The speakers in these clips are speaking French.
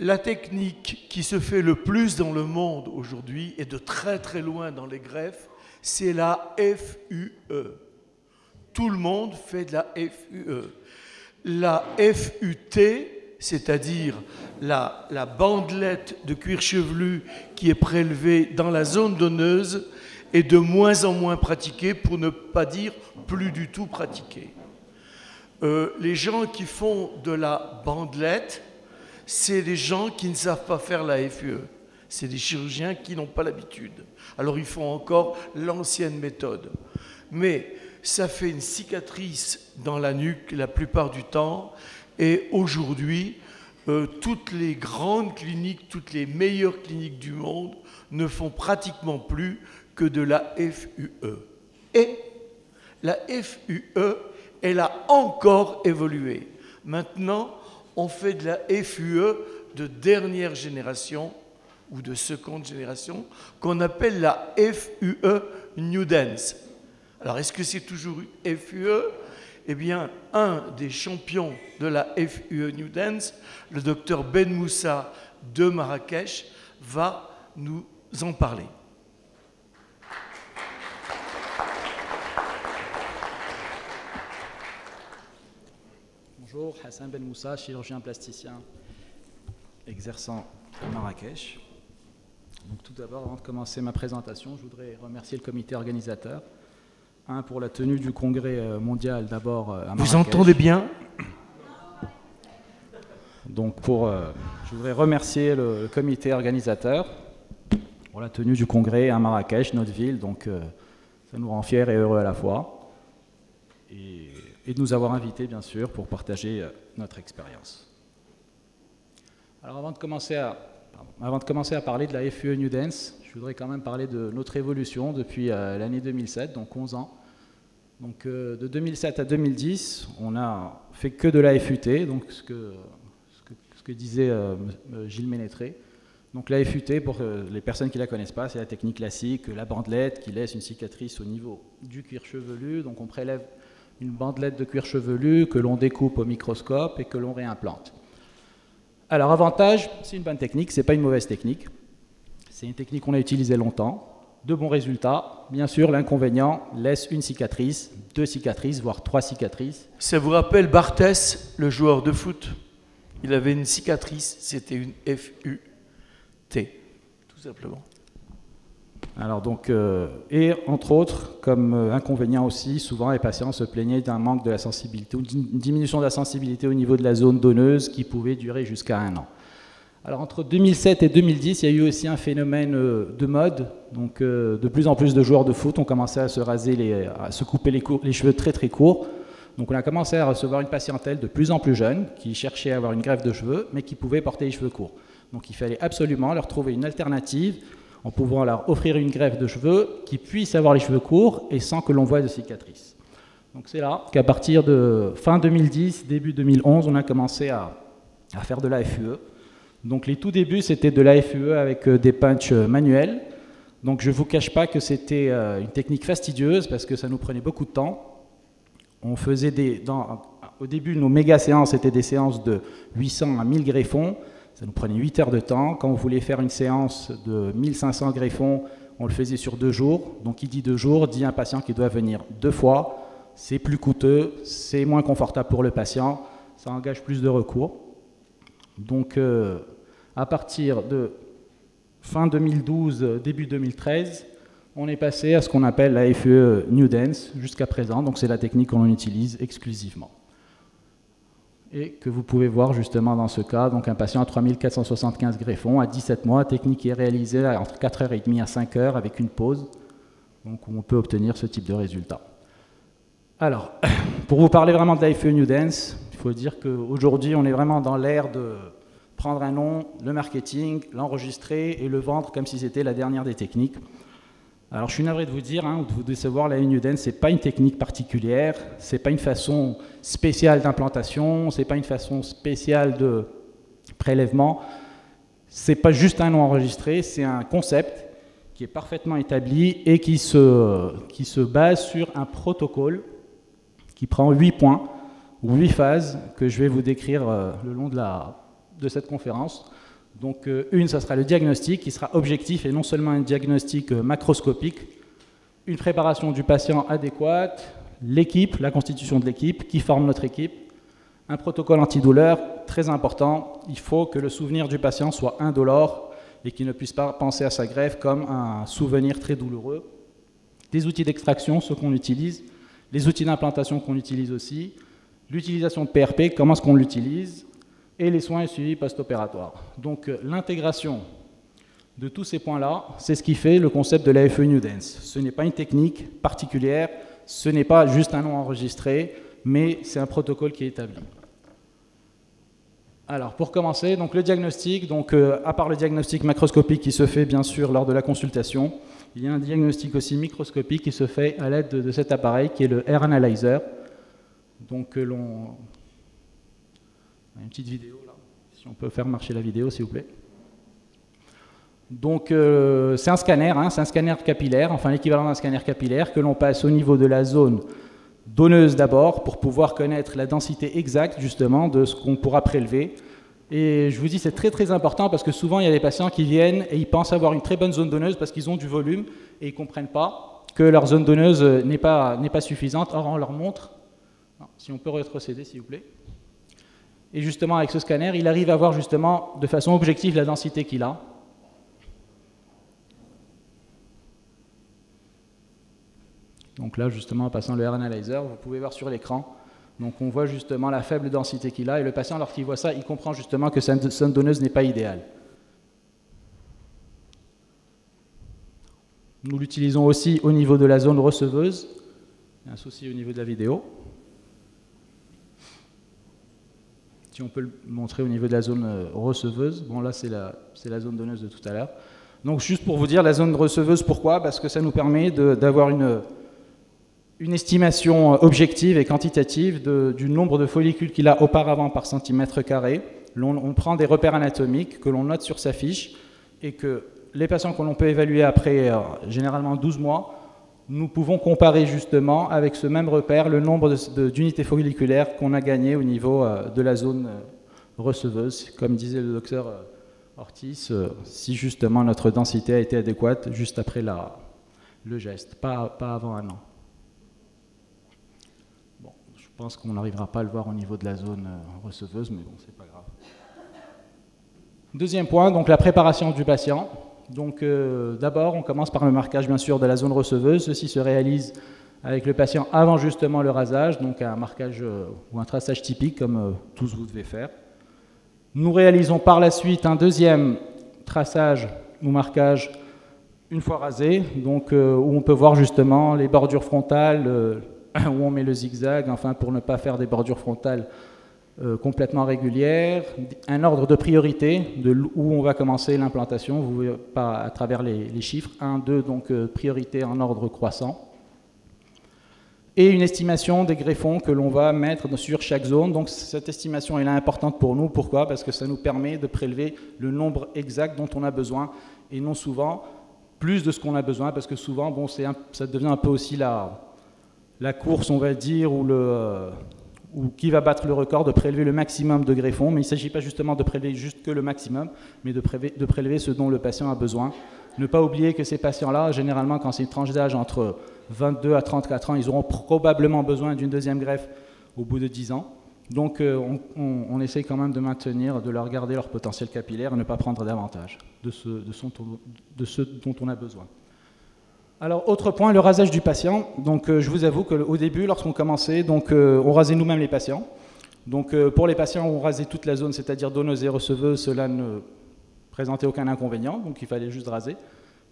La technique qui se fait le plus dans le monde aujourd'hui, et de très très loin dans les greffes, c'est la FUE. Tout le monde fait de la FUE. La FUT, c'est-à-dire la bandelette de cuir chevelu qui est prélevée dans la zone donneuse, est de moins en moins pratiquée, pour ne pas dire plus du tout pratiquée. Les gens qui font de la bandelette, c'est des gens qui ne savent pas faire la FUE. C'est des chirurgiens qui n'ont pas l'habitude. Alors ils font encore l'ancienne méthode. Mais ça fait une cicatrice dans la nuque la plupart du temps. Et aujourd'hui, toutes les grandes cliniques, toutes les meilleures cliniques du monde ne font pratiquement plus que de la FUE. Et la FUE, elle a encore évolué. Maintenant, on fait de la FUE de dernière génération ou de seconde génération qu'on appelle la FUE New Dance. Alors, est-ce que c'est toujours FUE? Eh bien, un des champions de la FUE New Dance, le docteur Ben Moussa de Marrakech, va nous en parler. Bonjour, Hassan Ben Moussa, chirurgien plasticien exerçant à Marrakech. Donc, tout d'abord, avant de commencer ma présentation, je voudrais remercier le comité organisateur. Pour la tenue du congrès mondial d'abord à Marrakech. Vous entendez bien? Donc je voudrais remercier le comité organisateur pour la tenue du congrès à Marrakech, notre ville. Donc ça nous rend fiers et heureux à la fois. Et de nous avoir invités, bien sûr, pour partager notre expérience. Alors avant de commencer à parler de la FUE New Dance, je voudrais quand même parler de notre évolution depuis l'année 2007, donc 11 ans. Donc de 2007 à 2010, on n'a fait que de la FUT, donc ce que disait Gilles Ménétré. Donc la FUT, pour les personnes qui ne la connaissent pas, c'est la technique classique, la bandelette qui laisse une cicatrice au niveau du cuir chevelu. Donc on prélève une bandelette de cuir chevelu que l'on découpe au microscope et que l'on réimplante. Alors avantage, c'est une bonne technique, c'est pas une mauvaise technique. C'est une technique qu'on a utilisée longtemps. De bons résultats. Bien sûr, l'inconvénient laisse une cicatrice, 2 cicatrices, voire 3 cicatrices. Ça vous rappelle Barthès, le joueur de foot? Il avait une cicatrice, c'était une FUT, tout simplement. Alors donc, et entre autres, comme inconvénient aussi, souvent les patients se plaignaient d'un manque de la sensibilité, ou d'une diminution de la sensibilité au niveau de la zone donneuse qui pouvait durer jusqu'à 1 an. Alors entre 2007 et 2010, il y a eu aussi un phénomène de mode. Donc de plus en plus de joueurs de foot ont commencé à se raser, à se couper les cheveux très très courts. Donc on a commencé à recevoir une patientèle de plus en plus jeune qui cherchait à avoir une greffe de cheveux, mais qui pouvait porter les cheveux courts. Donc il fallait absolument leur trouver une alternative en pouvant leur offrir une greffe de cheveux qui puisse avoir les cheveux courts et sans que l'on voie de cicatrices. Donc c'est là qu'à partir de fin 2010, début 2011, on a commencé à faire de la FUE. Donc les tout débuts, c'était de la FUE avec des punchs manuels. Donc je ne vous cache pas que c'était une technique fastidieuse parce que ça nous prenait beaucoup de temps. On faisait au début, nos méga séances étaient des séances de 800 à 1000 greffons. Ça nous prenait 8 heures de temps. Quand on voulait faire une séance de 1500 greffons, on le faisait sur 2 jours. Donc qui dit 2 jours, dit un patient qui doit venir 2 fois. C'est plus coûteux, c'est moins confortable pour le patient, ça engage plus de recours. Donc, à partir de fin 2012, début 2013, on est passé à ce qu'on appelle la FUE New Dance jusqu'à présent. Donc, c'est la technique qu'on utilise exclusivement. Et que vous pouvez voir justement dans ce cas, donc un patient à 3475 greffons à 17 mois, technique qui est réalisée entre 4h30 à 5h avec une pause. Donc, on peut obtenir ce type de résultat. Alors, pour vous parler vraiment de la FUE New Dance, il faut dire qu'aujourd'hui, on est vraiment dans l'ère de prendre un nom, le marketing, l'enregistrer et le vendre comme si c'était la dernière des techniques. Alors, je suis navré de vous dire, ou de vous décevoir, la New Dance, ce n'est pas une technique particulière, ce n'est pas une façon spéciale d'implantation, ce n'est pas une façon spéciale de prélèvement, ce n'est pas juste un nom enregistré, c'est un concept qui est parfaitement établi et qui se base sur un protocole qui prend 8 points, ou 8 phases, que je vais vous décrire le long de cette conférence. Donc une, ça sera le diagnostic qui sera objectif et non seulement un diagnostic macroscopique, une préparation du patient adéquate, l'équipe, la constitution de l'équipe, qui forme notre équipe, un protocole antidouleur, très important, il faut que le souvenir du patient soit indolore et qu'il ne puisse pas penser à sa greffe comme un souvenir très douloureux. Des outils d'extraction, ceux qu'on utilise, les outils d'implantation qu'on utilise aussi, l'utilisation de PRP, comment est-ce qu'on l'utilise, et les soins et suivis post-opératoires. Donc l'intégration de tous ces points-là, c'est ce qui fait le concept de la FE New Dance. Ce n'est pas une technique particulière, ce n'est pas juste un nom enregistré, mais c'est un protocole qui est établi. Alors, pour commencer, donc le diagnostic, donc, à part le diagnostic macroscopique qui se fait bien sûr lors de la consultation, il y a un diagnostic aussi microscopique qui se fait à l'aide de cet appareil qui est le Air Analyzer. Donc, une petite vidéo là, si on peut faire marcher la vidéo s'il vous plaît. Donc, c'est un scanner, hein, c'est un scanner capillaire, enfin l'équivalent d'un scanner capillaire que l'on passe au niveau de la zone donneuse d'abord pour pouvoir connaître la densité exacte justement de ce qu'on pourra prélever. Et je vous dis c'est très très important parce que souvent il y a des patients qui viennent et ils pensent avoir une très bonne zone donneuse parce qu'ils ont du volume et ils ne comprennent pas que leur zone donneuse n'est pas suffisante. Or on leur montre, non, si on peut rétrocéder s'il vous plaît. Et justement avec ce scanner il arrive à voir justement de façon objective la densité qu'il a. Donc là, justement, en passant le Air Analyzer, vous pouvez voir sur l'écran. Donc on voit justement la faible densité qu'il a. Et le patient, lorsqu'il voit ça, il comprend justement que sa zone donneuse n'est pas idéale. Nous l'utilisons aussi au niveau de la zone receveuse. Il y a un souci au niveau de la vidéo. Si on peut le montrer au niveau de la zone receveuse. Bon, là, c'est la zone donneuse de tout à l'heure. Donc juste pour vous dire, la zone receveuse, pourquoi? Parce que ça nous permet d'avoir une estimation objective et quantitative du nombre de follicules qu'il a auparavant par centimètre carré. On prend des repères anatomiques que l'on note sur sa fiche et que les patients que l'on peut évaluer après généralement 12 mois, nous pouvons comparer justement avec ce même repère le nombre d'unités folliculaires qu'on a gagné au niveau de la zone receveuse. Comme disait le docteur Ortiz, si justement notre densité a été adéquate juste après le geste, pas avant un an. Je pense qu'on n'arrivera pas à le voir au niveau de la zone receveuse, mais bon, c'est pas grave. Deuxième point, donc la préparation du patient. Donc d'abord, on commence par le marquage bien sûr de la zone receveuse. Ceci se réalise avec le patient avant justement le rasage, donc un marquage ou un traçage typique comme tous vous devez faire. Nous réalisons par la suite un deuxième traçage ou marquage une fois rasé, donc où on peut voir justement les bordures frontales, où on met le zigzag, enfin pour ne pas faire des bordures frontales complètement régulières, un ordre de priorité où on va commencer l'implantation, vous voyez à travers les chiffres, 1, 2, donc priorité en ordre croissant, et une estimation des greffons que l'on va mettre sur chaque zone. Donc cette estimation est importante pour nous, pourquoi? Parce que ça nous permet de prélever le nombre exact dont on a besoin, et non souvent plus de ce qu'on a besoin, parce que souvent bon, ça devient un peu aussi la course, on va dire, ou qui va battre le record de prélever le maximum de greffons, mais il ne s'agit pas justement de prélever juste que le maximum, mais de prélever ce dont le patient a besoin. Ne pas oublier que ces patients-là, généralement, quand c'est une tranche d'âge entre 22 à 34 ans, ils auront probablement besoin d'une deuxième greffe au bout de 10 ans. Donc on essaye quand même de maintenir, de leur garder leur potentiel capillaire et ne pas prendre davantage de ce dont on a besoin. Alors, autre point, le rasage du patient. Donc, je vous avoue qu'au début, lorsqu'on commençait, donc, on rasait nous-mêmes les patients. Donc, pour les patients, on rasait toute la zone, c'est-à-dire donneuse et receveuse, cela ne présentait aucun inconvénient, donc il fallait juste raser,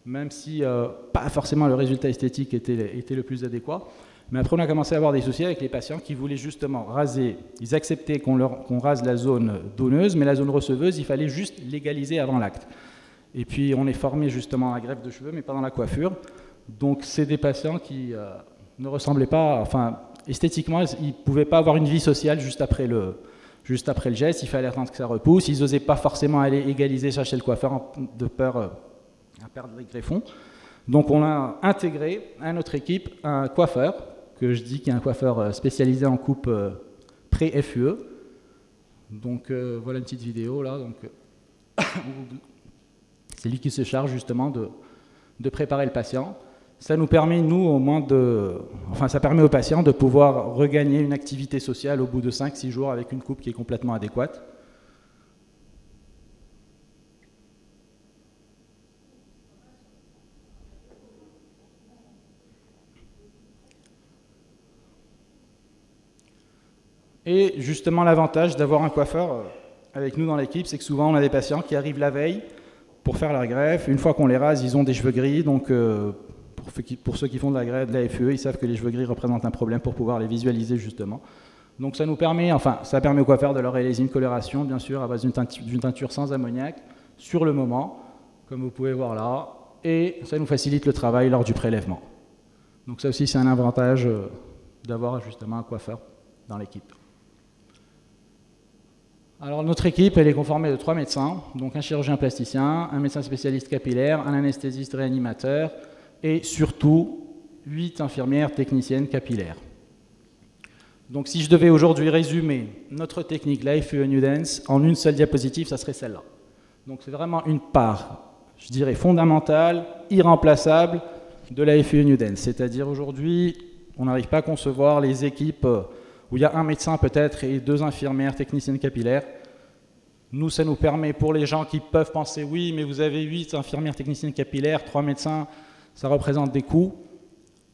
même si pas forcément le résultat esthétique était le plus adéquat. Mais après, on a commencé à avoir des soucis avec les patients qui voulaient justement raser. Ils acceptaient qu'on rase la zone donneuse, mais la zone receveuse, il fallait juste légaliser avant l'acte. Et puis, on est formé justement à la greffe de cheveux, mais pas dans la coiffure. Donc, c'est des patients qui ne ressemblaient pas, enfin, esthétiquement, ils ne pouvaient pas avoir une vie sociale juste après le geste. Il fallait attendre que ça repousse. Ils n'osaient pas forcément aller égaliser ça chez le coiffeur de peur à perdre les greffons. Donc, on a intégré à notre équipe un coiffeur, que je dis qui est un coiffeur spécialisé en coupe pré-FUE. Donc, voilà une petite vidéo là. Donc, C'est lui qui se charge justement de préparer le patient. Ça nous permet, nous, au moins ça permet au patient de pouvoir regagner une activité sociale au bout de 5-6 jours avec une coupe qui est complètement adéquate. Et justement, l'avantage d'avoir un coiffeur avec nous dans l'équipe, c'est que souvent on a des patients qui arrivent la veille pour faire leur greffe. Une fois qu'on les rase, ils ont des cheveux gris. Donc pour ceux qui font de la greffe, de la FUE, ils savent que les cheveux gris représentent un problème pour pouvoir les visualiser justement. Donc ça nous permet, ça permet au coiffeur de leur réaliser une coloration, bien sûr, à base d'une teinture sans ammoniac, sur le moment, comme vous pouvez voir là. Et ça nous facilite le travail lors du prélèvement. Donc ça aussi, c'est un avantage d'avoir justement un coiffeur dans l'équipe. Alors notre équipe, elle est conformée de 3 médecins, donc un chirurgien plasticien, un médecin spécialiste capillaire, un anesthésiste réanimateur et surtout 8 infirmières techniciennes capillaires. Donc si je devais aujourd'hui résumer notre technique, la FUE New Dance, en une seule diapositive, ça serait celle-là. Donc c'est vraiment une part, je dirais, fondamentale, irremplaçable de la FUE New Dance. C'est-à-dire aujourd'hui, on n'arrive pas à concevoir les équipes où il y a un médecin peut-être et 2 infirmières techniciennes capillaires. Nous, ça nous permet, pour les gens qui peuvent penser, oui, mais vous avez 8 infirmières techniciennes capillaires, 3 médecins, ça représente des coûts.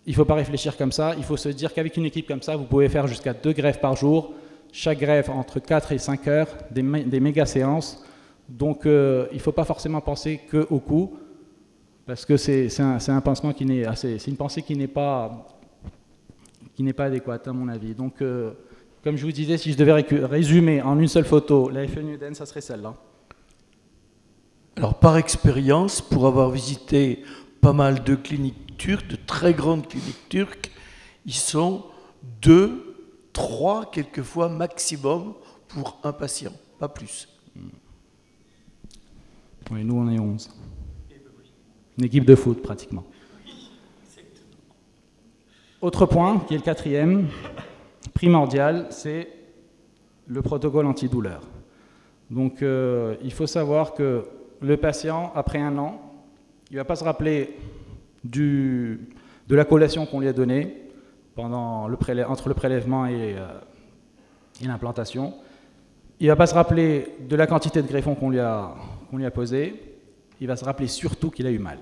Il ne faut pas réfléchir comme ça. Il faut se dire qu'avec une équipe comme ça, vous pouvez faire jusqu'à 2 greffes par jour. Chaque greffe entre 4 et 5 heures, des méga séances. Donc, il ne faut pas forcément penser qu'au coût, parce que c'est un pensement qui n'est c'est une pensée qui n'est pas adéquate à mon avis. Donc, comme je vous disais, si je devais résumer en une seule photo la FUE New Dance, ça serait celle-là. Alors, par expérience, pour avoir visité pas mal de cliniques turques, de très grandes cliniques turques, ils sont 2, 3, quelquefois maximum pour un patient, pas plus. Oui, nous on est 11. Une équipe de foot pratiquement. Autre point, qui est le 4e, primordial, c'est le protocole antidouleur. Donc il faut savoir que le patient, après 1 an, il ne va pas se rappeler de la collation qu'on lui a donnée entre le prélèvement et l'implantation. Il ne va pas se rappeler de la quantité de greffons qu'on lui a posé. Il va se rappeler surtout qu'il a eu mal.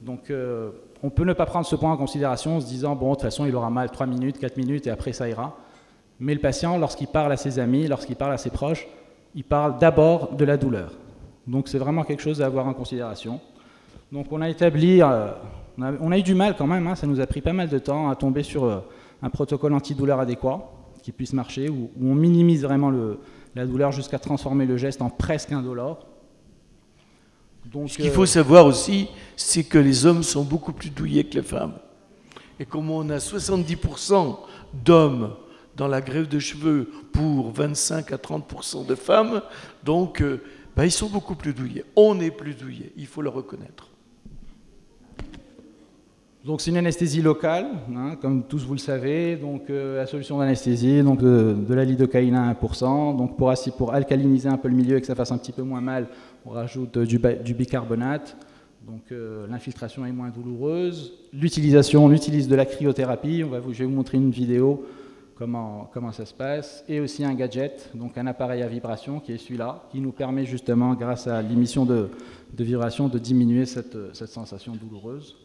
Donc on peut ne pas prendre ce point en considération en se disant, bon, de toute façon, il aura mal 3 minutes, 4 minutes et après ça ira. Mais le patient, lorsqu'il parle à ses amis, lorsqu'il parle à ses proches, il parle d'abord de la douleur. Donc c'est vraiment quelque chose à avoir en considération. Donc on a établi, on a eu du mal quand même, hein, ça nous a pris pas mal de temps à tomber sur un protocole antidouleur adéquat qui puisse marcher, où on minimise vraiment la douleur jusqu'à transformer le geste en presque indolore. Donc, ce qu'il faut savoir aussi, c'est que les hommes sont beaucoup plus douillets que les femmes. Et comme on a 70% d'hommes dans la greffe de cheveux pour 25 à 30% de femmes, donc ils sont beaucoup plus douillets. On est plus douillets, il faut le reconnaître. Donc c'est une anesthésie locale, hein, comme tous vous le savez. Donc la solution d'anesthésie, donc de la lidocaïne à 1%. Donc pour alcaliniser un peu le milieu et que ça fasse un petit peu moins mal, on rajoute du bicarbonate. Donc l'infiltration est moins douloureuse. L'utilisation, on utilise de la cryothérapie. Je vais vous montrer une vidéo comment ça se passe. Et aussi un gadget, donc un appareil à vibration qui est celui-là, qui nous permet justement, grâce à l'émission de vibration, de diminuer cette sensation douloureuse.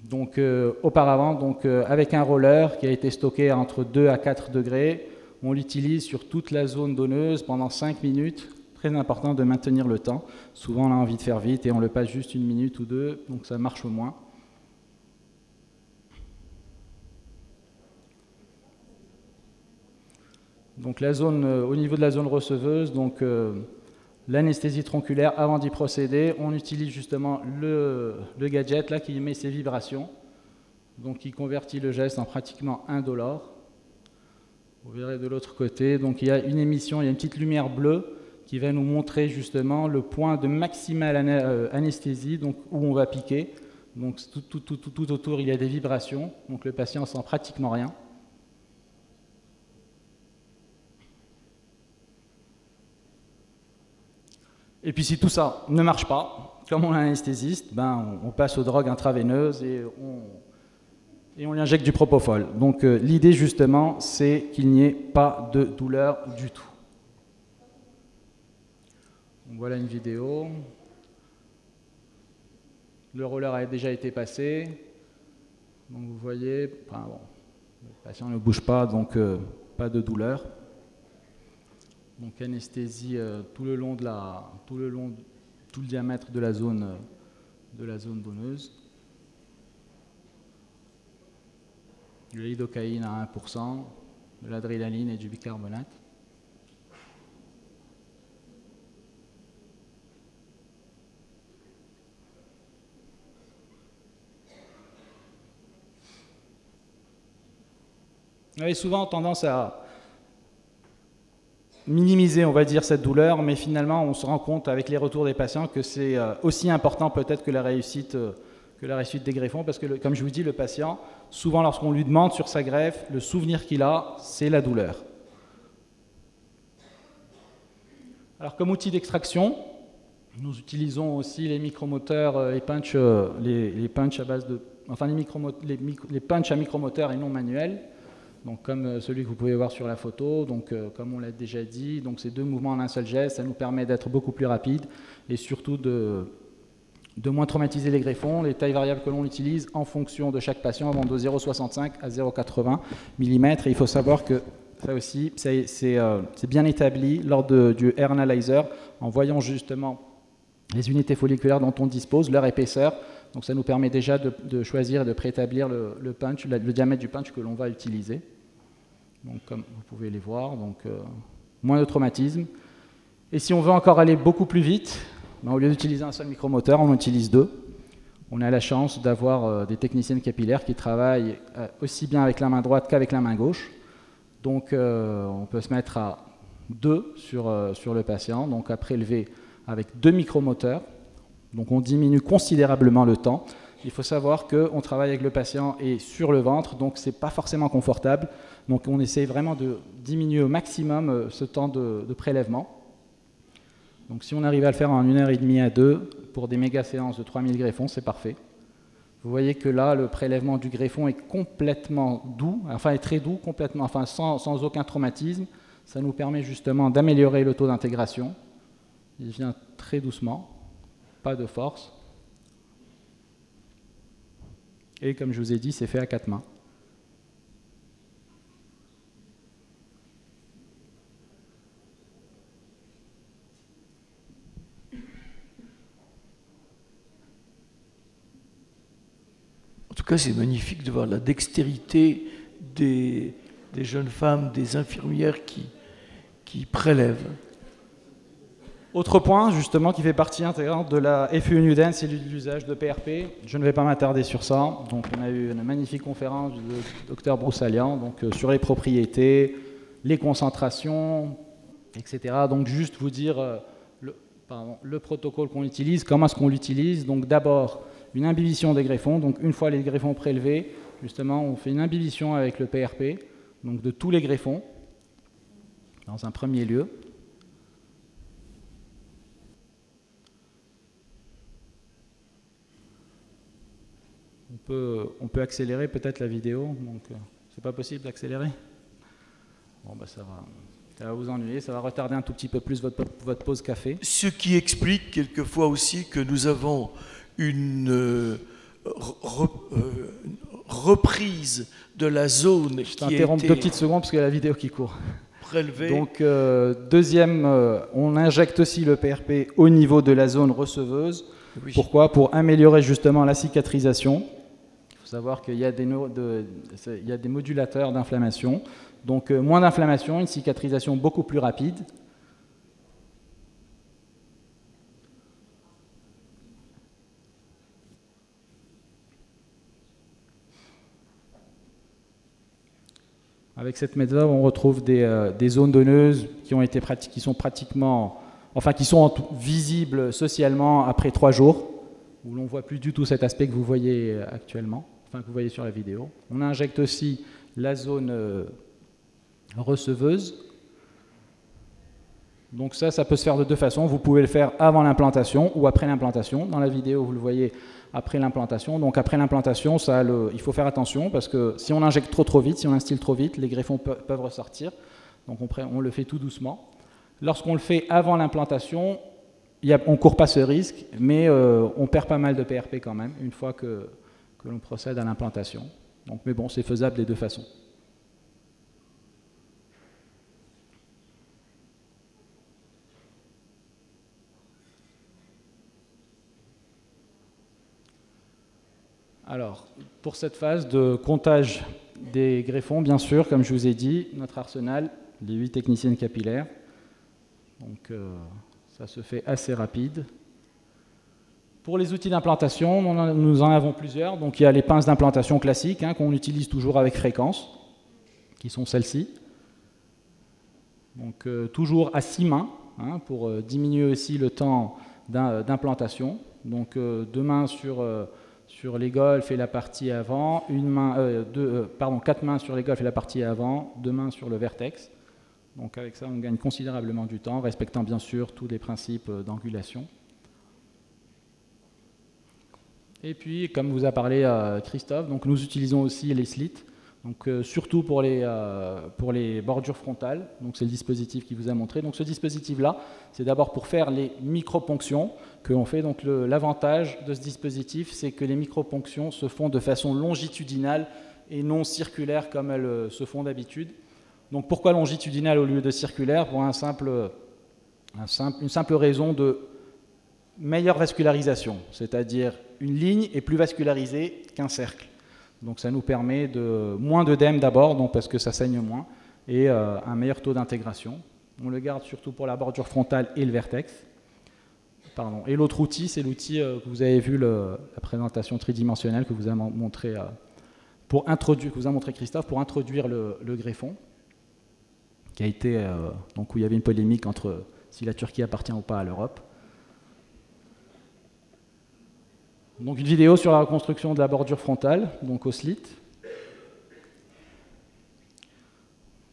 Donc auparavant, avec un roller qui a été stocké à entre 2 à 4 degrés, on l'utilise sur toute la zone donneuse pendant 5 minutes. Très important de maintenir le temps. Souvent on a envie de faire vite et on le passe juste 1 minute ou 2, donc ça marche au moins. Donc au niveau de la zone receveuse, l'anesthésie tronculaire, avant d'y procéder, on utilise justement le gadget là, qui émet ses vibrations, donc qui convertit le geste en pratiquement indolore. Vous verrez de l'autre côté, donc il y a une émission, il y a une petite lumière bleue qui va nous montrer justement le point de maximale anesthésie, donc où on va piquer. Donc tout autour, il y a des vibrations, donc le patient ne sent pratiquement rien. Et puis si tout ça ne marche pas, comme on a un anesthésiste, ben, on passe aux drogues intraveineuses et on lui injecte du propofol. Donc l'idée justement, c'est qu'il n'y ait pas de douleur du tout. Donc, voilà une vidéo. Le roller a déjà été passé. Donc vous voyez, enfin, bon, le patient ne bouge pas, donc pas de douleur. Donc anesthésie tout le diamètre de la zone donneuse. De la lidocaïne à 1%, de l'adrénaline et du bicarbonate. On avait souvent tendance à minimiser, on va dire, cette douleur, mais finalement, on se rend compte avec les retours des patients que c'est aussi important peut-être que la réussite des greffons, parce que, comme je vous dis, le patient, souvent lorsqu'on lui demande sur sa greffe, le souvenir qu'il a, c'est la douleur. Alors, comme outil d'extraction, nous utilisons aussi les micromoteurs, les punch à base de, enfin les punch à micromoteurs et non manuels. Donc, comme celui que vous pouvez voir sur la photo, donc, comme on l'a déjà dit, donc ces deux mouvements en un seul geste, ça nous permet d'être beaucoup plus rapide et surtout de moins traumatiser les greffons. Les tailles variables que l'on utilise en fonction de chaque patient vont de 0,65 à 0,80 mm. Et il faut savoir que ça aussi, c'est bien établi lors du Hair Analyzer, en voyant justement les unités folliculaires dont on dispose, leur épaisseur. Donc ça nous permet déjà de choisir et de préétablir le punch, le diamètre du punch que l'on va utiliser. Donc comme vous pouvez les voir, donc moins de traumatisme. Et si on veut encore aller beaucoup plus vite, ben, au lieu d'utiliser un seul micromoteur, on en utilise deux. On a la chance d'avoir des techniciennes capillaires qui travaillent aussi bien avec la main droite qu'avec la main gauche. Donc on peut se mettre à 2 sur le patient, donc à prélever avec 2 micromoteurs. Donc on diminue considérablement le temps. Il faut savoir qu'on travaille avec le patient et sur le ventre, donc ce n'est pas forcément confortable. Donc on essaie vraiment de diminuer au maximum ce temps de prélèvement. Donc si on arrive à le faire en 1h30 à 2 pour des méga séances de 3000 greffons, c'est parfait. Vous voyez que là, le prélèvement du greffon est complètement doux, enfin est très doux, complètement, enfin sans aucun traumatisme. Ça nous permet justement d'améliorer le taux d'intégration. Il vient très doucement, pas de force. Et comme je vous ai dit, c'est fait à 4 mains. En tout cas, c'est magnifique de voir la dextérité des jeunes femmes, des infirmières qui prélèvent. Autre point, justement, qui fait partie intégrante de la FUE New Dance, c'est l'usage de PRP. Je ne vais pas m'attarder sur ça. Donc, on a eu une magnifique conférence du docteur Broussalian donc, sur les propriétés, les concentrations, etc. Donc, juste vous dire le protocole qu'on utilise, comment est-ce qu'on l'utilise. Donc, d'abord, une imbibition des greffons. Donc, une fois les greffons prélevés, justement, on fait une imbibition avec le PRP, donc de tous les greffons, dans un premier lieu. On peut accélérer peut-être la vidéo, donc c'est pas possible d'accélérer. Bon, bah ça va vous ennuyer, ça va retarder un tout petit peu plus votre pause café. Ce qui explique quelquefois aussi que nous avons une reprise de la zone Je t'interromps 2 petites secondes parce qu'il y a la vidéo qui court. Prélevée. Donc deuxième, on injecte aussi le PRP au niveau de la zone receveuse. Oui. Pourquoi? Pour améliorer justement la cicatrisation. Il faut savoir qu'il y a des modulateurs d'inflammation. Donc moins d'inflammation, une cicatrisation beaucoup plus rapide. Avec cette méthode, on retrouve des zones donneuses qui sont visibles socialement après 3 jours, où l'on ne voit plus du tout cet aspect que vous voyez actuellement, enfin que vous voyez sur la vidéo. On injecte aussi la zone receveuse. Donc ça peut se faire de deux façons. Vous pouvez le faire avant l'implantation ou après l'implantation. Dans la vidéo, vous le voyez après l'implantation. Donc après l'implantation, il faut faire attention parce que si on injecte trop vite, si on instille trop vite, les greffons peuvent ressortir. Donc on le fait tout doucement. Lorsqu'on le fait avant l'implantation, on ne court pas ce risque, mais on perd pas mal de PRP quand même, une fois que l'on procède à l'implantation. Donc, mais bon, c'est faisable des deux façons. Alors, pour cette phase de comptage des greffons, bien sûr, comme je vous ai dit, notre arsenal, les 8 techniciennes capillaires. Donc, ça se fait assez rapide. Pour les outils d'implantation, nous en avons plusieurs. Donc, il y a les pinces d'implantation classiques qu'on utilise toujours avec fréquence, qui sont celles-ci. Donc, toujours à 6 mains, pour diminuer aussi le temps d'implantation. Donc, 2 mains sur les golfes et la partie avant, 4 mains sur les golfes et la partie avant, 2 mains sur le vertex. Donc avec ça, on gagne considérablement du temps, respectant bien sûr tous les principes d'angulation. Et puis, comme vous a parlé Christophe, donc nous utilisons aussi les slits, donc surtout pour les bordures frontales. Donc c'est le dispositif qui vous a montré. Donc ce dispositif-là, c'est d'abord pour faire les microponctions que l'on fait. Donc l'avantage de ce dispositif, c'est que les microponctions se font de façon longitudinale et non circulaire comme elles se font d'habitude. Donc pourquoi longitudinale au lieu de circulaire? Pour une simple raison de meilleure vascularisation, c'est-à-dire une ligne est plus vascularisée qu'un cercle. Donc ça nous permet moins d'œdème d'abord, parce que ça saigne moins, et un meilleur taux d'intégration. On le garde surtout pour la bordure frontale et le vertex. Pardon. Et l'autre outil, c'est l'outil que vous avez vu, la présentation tridimensionnelle que vous a montré, que vous a montré Christophe, pour introduire le greffon, qui a été, donc où il y avait une polémique entre si la Turquie appartient ou pas à l'Europe. Donc une vidéo sur la reconstruction de la bordure frontale, donc au slit.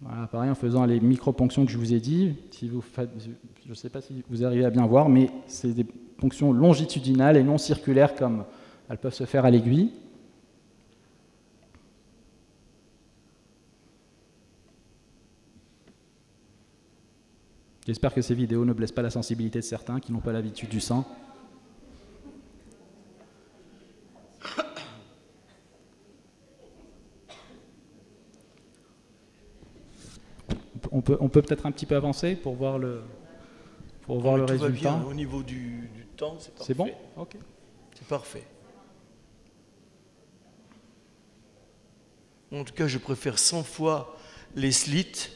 Voilà, pareil, en faisant les micro-ponctions que je vous ai dit. Je ne sais pas si vous arrivez à bien voir, mais c'est des ponctions longitudinales et non circulaires comme elles peuvent se faire à l'aiguille. J'espère que ces vidéos ne blessent pas la sensibilité de certains qui n'ont pas l'habitude du sang. On peut peut-être un petit peu avancer pour voir le résultat. Va bien. Au niveau du temps, c'est parfait. C'est bon? Ok. C'est parfait. En tout cas, je préfère 100 fois les slits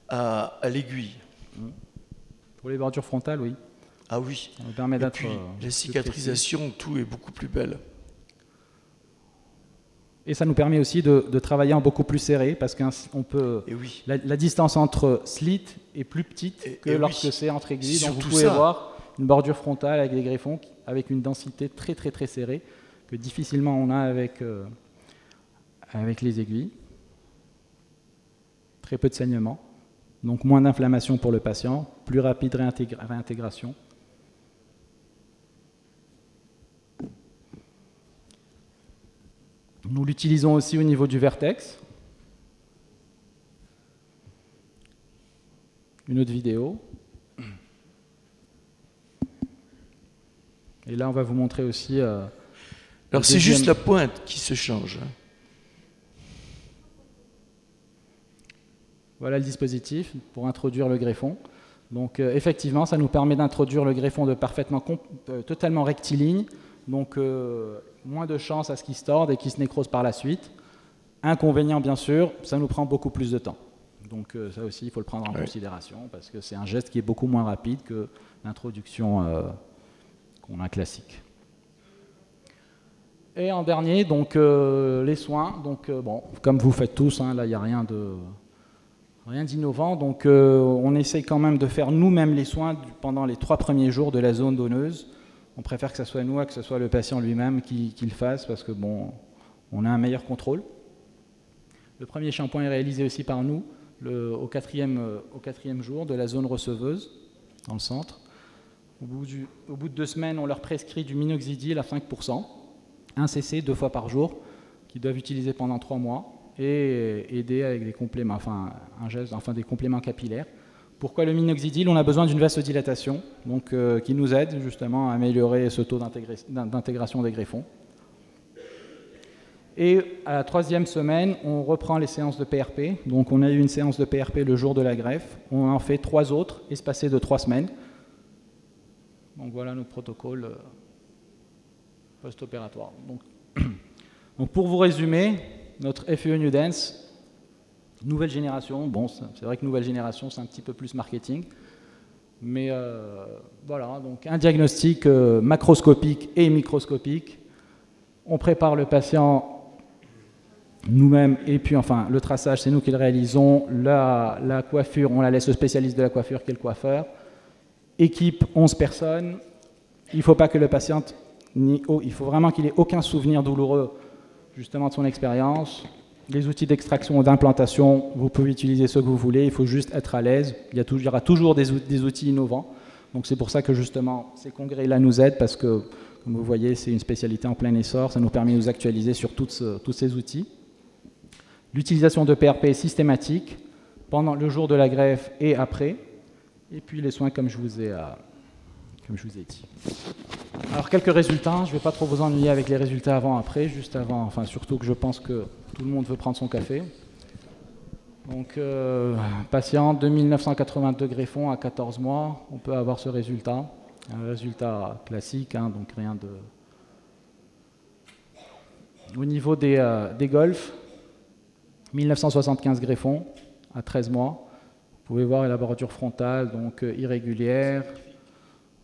à l'aiguille. Pour les bordures frontales, oui. Ah oui. Ça nous permet d'être. Et puis, la cicatrisation, tout est beaucoup plus belle. Et ça nous permet aussi de travailler en beaucoup plus serré, parce qu'on peut. Et oui. La distance entre slit est plus petite que lorsque c'est entre aiguilles. Donc vous pouvez voir une bordure frontale avec des greffons avec une densité très très très serrée que difficilement on a avec les aiguilles. Très peu de saignement, donc moins d'inflammation pour le patient, plus rapide réintégration. Nous l'utilisons aussi au niveau du vertex. Une autre vidéo. Et là, on va vous montrer aussi... Alors, c'est juste la pointe qui se change. Voilà le dispositif pour introduire le greffon. Donc, effectivement, ça nous permet d'introduire le greffon totalement rectiligne. Donc, moins de chances à ce qu'il se torde et qu'il se nécrose par la suite. Inconvénient, bien sûr, ça nous prend beaucoup plus de temps. Donc ça aussi, il faut le prendre en considération, parce que c'est un geste qui est beaucoup moins rapide que l'introduction qu'on a classique. Et en dernier, donc les soins. Donc, comme vous faites tous, là, il n'y a rien d'innovant. Donc on essaye quand même de faire nous-mêmes les soins pendant les 3 premiers jours de la zone donneuse. On préfère que ce soit nous, que ce soit le patient lui-même qui le fasse, parce que on a un meilleur contrôle. Le premier shampoing est réalisé aussi par nous au quatrième jour de la zone receveuse. dans le centre. Au bout de 2 semaines, on leur prescrit du minoxidil à 5%, un cc 2 fois par jour, qu'ils doivent utiliser pendant 3 mois, et aider avec des compléments, des compléments capillaires. Pourquoi le minoxidil? On a besoin d'une vasodilatation, donc, qui nous aide justement à améliorer ce taux d'intégration des greffons. Et à la 3e semaine, on reprend les séances de PRP. Donc on a eu une séance de PRP le jour de la greffe. On en fait 3 autres, espacées de 3 semaines. Donc voilà notre protocole post-opératoire. Donc pour vous résumer, notre FUE New Dance, nouvelle génération. Bon, c'est vrai que nouvelle génération, c'est un petit peu plus marketing. Mais voilà, donc un diagnostic macroscopique et microscopique. On prépare le patient nous-mêmes, et puis enfin le traçage, c'est nous qui le réalisons. La coiffure, on la laisse au spécialiste de la coiffure qui est le coiffeur. Équipe 11 personnes. Il ne faut pas que le patient, il faut vraiment qu'il ait aucun souvenir douloureux justement de son expérience. Les outils d'extraction ou d'implantation, vous pouvez utiliser ceux que vous voulez, il faut juste être à l'aise. Il y aura toujours des outils innovants. Donc c'est pour ça que justement ces congrès-là nous aident, parce que, comme vous voyez, c'est une spécialité en plein essor. Ça nous permet de nous actualiser sur tous ces outils. L'utilisation de PRP est systématique pendant le jour de la greffe et après. Et puis les soins comme je vous ai dit. Alors quelques résultats, je ne vais pas trop vous ennuyer avec les résultats avant-après, juste avant, enfin surtout que je pense que tout le monde veut prendre son café. Donc patient 2982 greffons à 14 mois, on peut avoir ce résultat. Un résultat classique, hein, donc rien de... Au niveau des golfs, 1975 greffons à 13 mois. Vous pouvez voir la bordure frontale, donc irrégulière.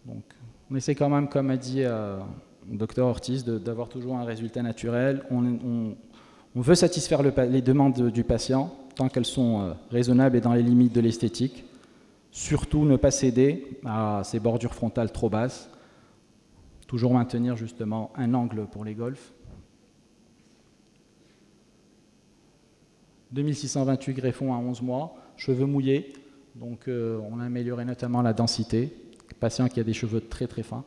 Donc, on essaie quand même, comme a dit le docteur Ortiz, d'avoir toujours un résultat naturel. On veut satisfaire les demandes du patient, tant qu'elles sont raisonnables et dans les limites de l'esthétique. Surtout ne pas céder à ces bordures frontales trop basses. Toujours maintenir justement un angle pour les golfs. 2628 greffons à 11 mois, cheveux mouillés, donc on a amélioré notamment la densité. Patient qui a des cheveux très très fins.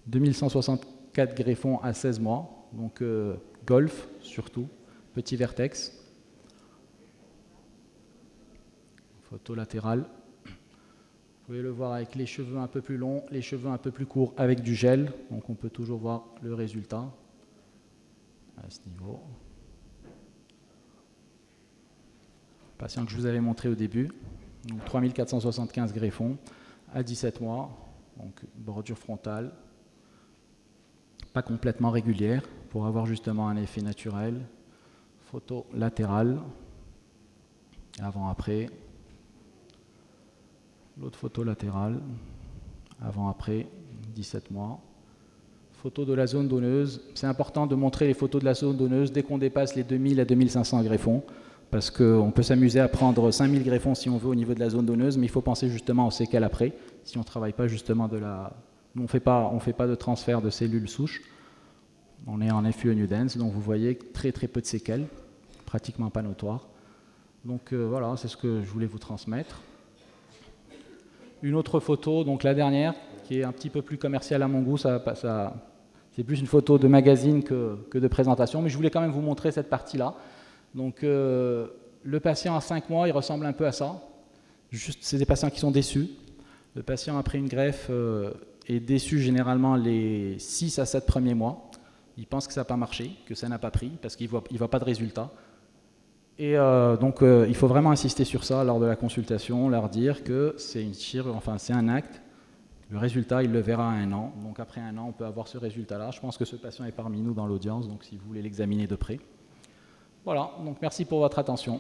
2164 greffons à 16 mois, donc golf surtout, petit vertex. Photo latérale. Vous pouvez le voir avec les cheveux un peu plus longs, les cheveux un peu plus courts avec du gel, donc on peut toujours voir le résultat à ce niveau. Patient que je vous avais montré au début, donc 3475 greffons à 17 mois, donc bordure frontale, pas complètement régulière, pour avoir justement un effet naturel. Photo latérale, avant-après. L'autre photo latérale, avant-après, 17 mois. Photo de la zone donneuse. C'est important de montrer les photos de la zone donneuse dès qu'on dépasse les 2000 à 2500 greffons, parce qu'on peut s'amuser à prendre 5000 greffons si on veut au niveau de la zone donneuse, mais il faut penser justement aux séquelles après, si on ne travaille pas justement de la... On ne fait pas de transfert de cellules souches. On est en FUE New Dance, donc vous voyez très très peu de séquelles, pratiquement pas notoires. Donc voilà, c'est ce que je voulais vous transmettre. Une autre photo, donc la dernière, qui est un petit peu plus commerciale à mon goût, c'est plus une photo de magazine que de présentation, mais je voulais quand même vous montrer cette partie-là. Donc le patient à 5 mois, il ressemble un peu à ça. C'est des patients qui sont déçus. Le patient après une greffe est déçu généralement les 6 à 7 premiers mois. Il pense que ça n'a pas marché, que ça n'a pas pris, parce qu'il ne voit pas de résultat. Et donc il faut vraiment insister sur ça lors de la consultation, leur dire que c'est une chirurgie, enfin c'est un acte. Le résultat, il le verra à 1 an. Donc après 1 an, on peut avoir ce résultat-là. Je pense que ce patient est parmi nous dans l'audience, donc si vous voulez l'examiner de près. Voilà, donc merci pour votre attention.